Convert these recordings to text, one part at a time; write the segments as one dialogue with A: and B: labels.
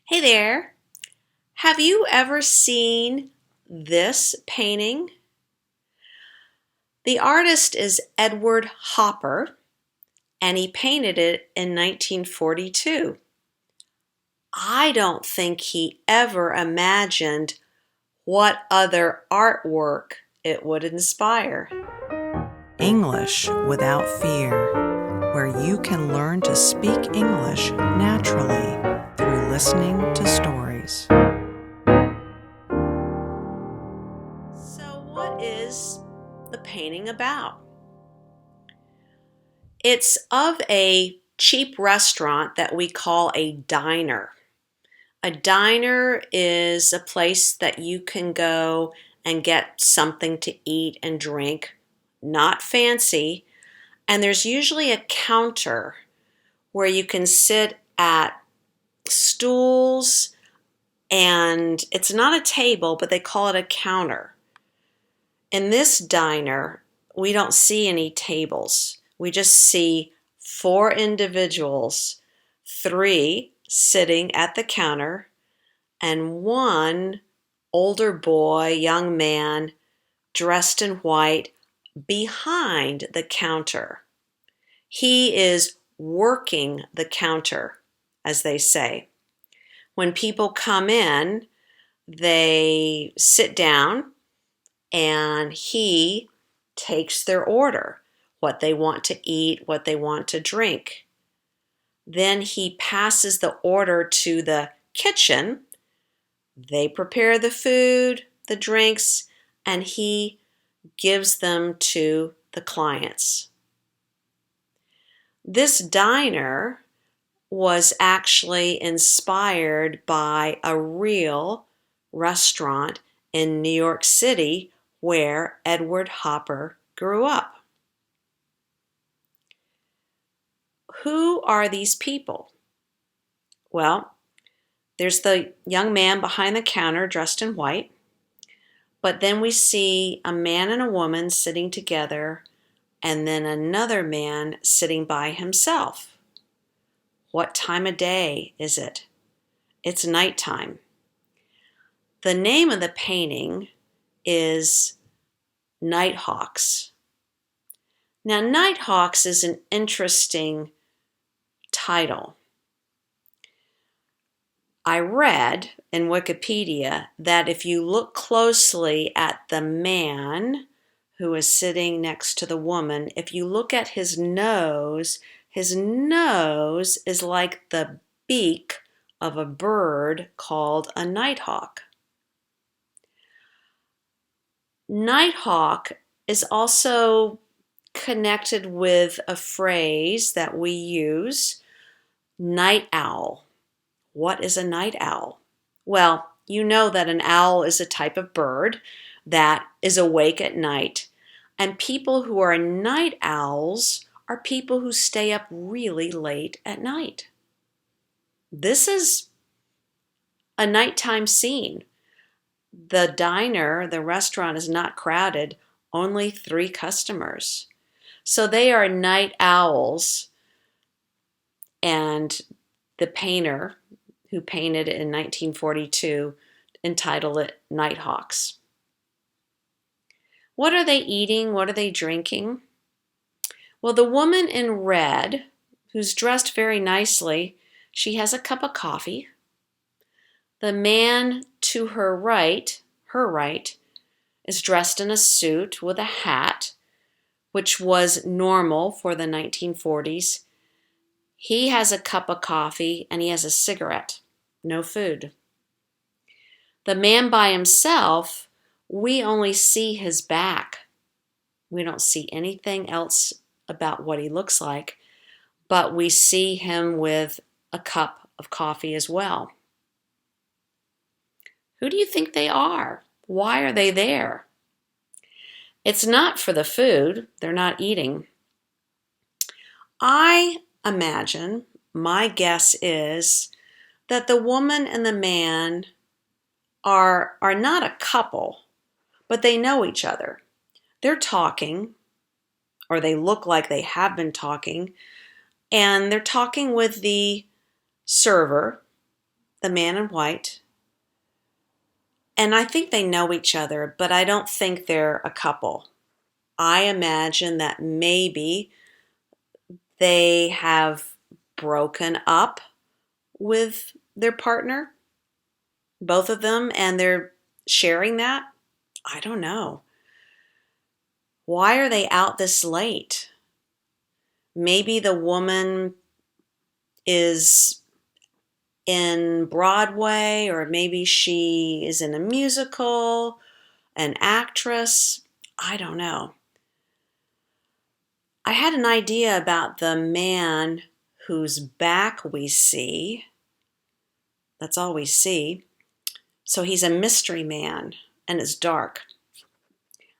A: Hey there. Have you ever seen this painting? The artist is Edward Hopper, and he painted it in 1942. I don't think he ever imagined what other artwork it would inspire.
B: English Without Fear, where you can learn to speak English naturally through listening to stories.
A: So, what is the painting about? It's of a cheap restaurant that we call a diner. A diner is a place that you can go and get something to eat and drink, not fancy. And there's usually a counter where you can sit at stools, and it's not a table, but they call it a counter. In this diner, we don't see any tables. We just see four individuals, three sitting at the counter, and one older boy, young man, dressed in white behind the counter. He is working the counter, as they say. When people come in, they sit down and he takes their order, what they want to eat, what they want to drink. Then he passes the order to the kitchen. They prepare the food, the drinks, and he gives them to the clients. This diner was actually inspired by a real restaurant in New York City where Edward Hopper grew up. Who are these people? Well, there's the young man behind the counter dressed in white, but then we see a man and a woman sitting together, and then another man sitting by himself. What time of day is it? It's nighttime. The name of the painting is Nighthawks. Now, Nighthawks is an interesting title. I read in Wikipedia that if you look closely at the man who is sitting next to the woman, if you look at his nose is like the beak of a bird called a nighthawk. Nighthawk is also connected with a phrase that we use, night owl. What is a night owl? Well, you know that an owl is a type of bird that is awake at night. And people who are night owls are people who stay up really late at night. This is a nighttime scene. The diner, the restaurant is not crowded, only 3 customers. So they are night owls, and the painter who painted it in 1942 entitled it Nighthawks. What are they eating? What are they drinking? Well, the woman in red, who's dressed very nicely, she has a cup of coffee. The man to her right, is dressed in a suit with a hat, which was normal for the 1940s. He has a cup of coffee and he has a cigarette, no food. The man by himself, we only see his back. We don't see anything else about what he looks like, but we see him with a cup of coffee as well. Who do you think they are? Why are they there? It's not for the food. They're not eating. I imagine, my guess is, that the woman and the man are not a couple, but they know each other. They're talking, or they look like they have been talking, and they're talking with the server, the man in white, and I think they know each other, but I don't think they're a couple. I imagine that maybe they have broken up with their partner, both of them, and they're sharing that. I don't know. Why are they out this late? Maybe the woman is in Broadway, or maybe she is in a musical, an actress. I don't know. I had an idea about the man whose back we see. That's all we see. So he's a mystery man and it's dark.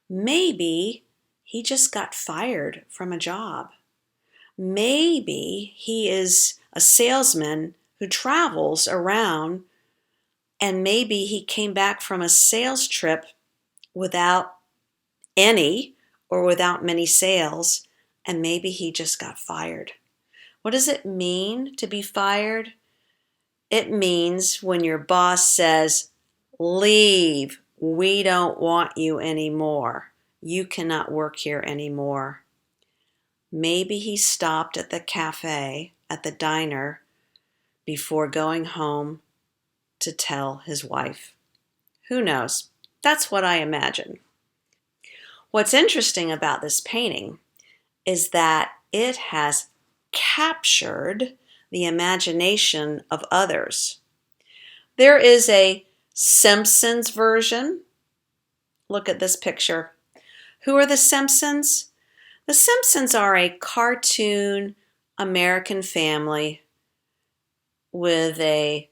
A: Maybe he just got fired from a job. Maybe he is a salesman who travels around, and maybe he came back from a sales trip without any or without many sales, and maybe he just got fired. What does it mean to be fired? It means when your boss says, "Leave, we don't want you anymore. You cannot work here anymore." Maybe he stopped at the cafe, at the diner, before going home to tell his wife. Who knows? That's what I imagine. What's interesting about this painting is that it has captured the imagination of others. There is a Simpsons version. Look at this picture. Who are the Simpsons? The Simpsons are a cartoon American family with a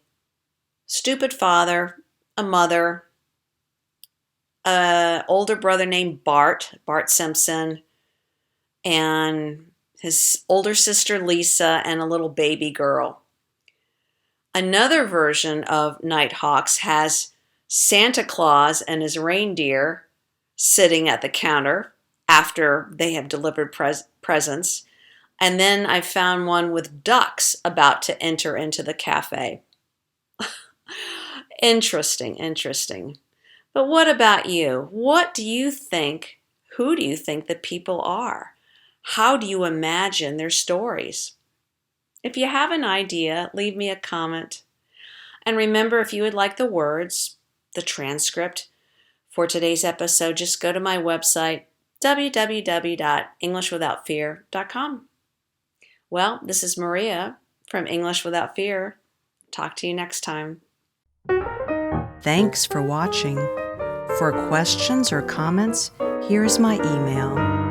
A: stupid father, a mother, an older brother named Bart Simpson, and his older sister Lisa, and a little baby girl. Another version of Nighthawks has Santa Claus and his reindeer sitting at the counter after they have delivered presents. And then I found one with ducks about to enter into the cafe. Interesting, interesting. But what about you? What do you think? Who do you think the people are? How do you imagine their stories? If you have an idea, leave me a comment. And remember, if you would like the words, the transcript for today's episode, just go to my website, www.englishwithoutfear.com. Well, this is Maria from English Without Fear. Talk to you next time.
B: Thanks for watching. For questions or comments, here's my email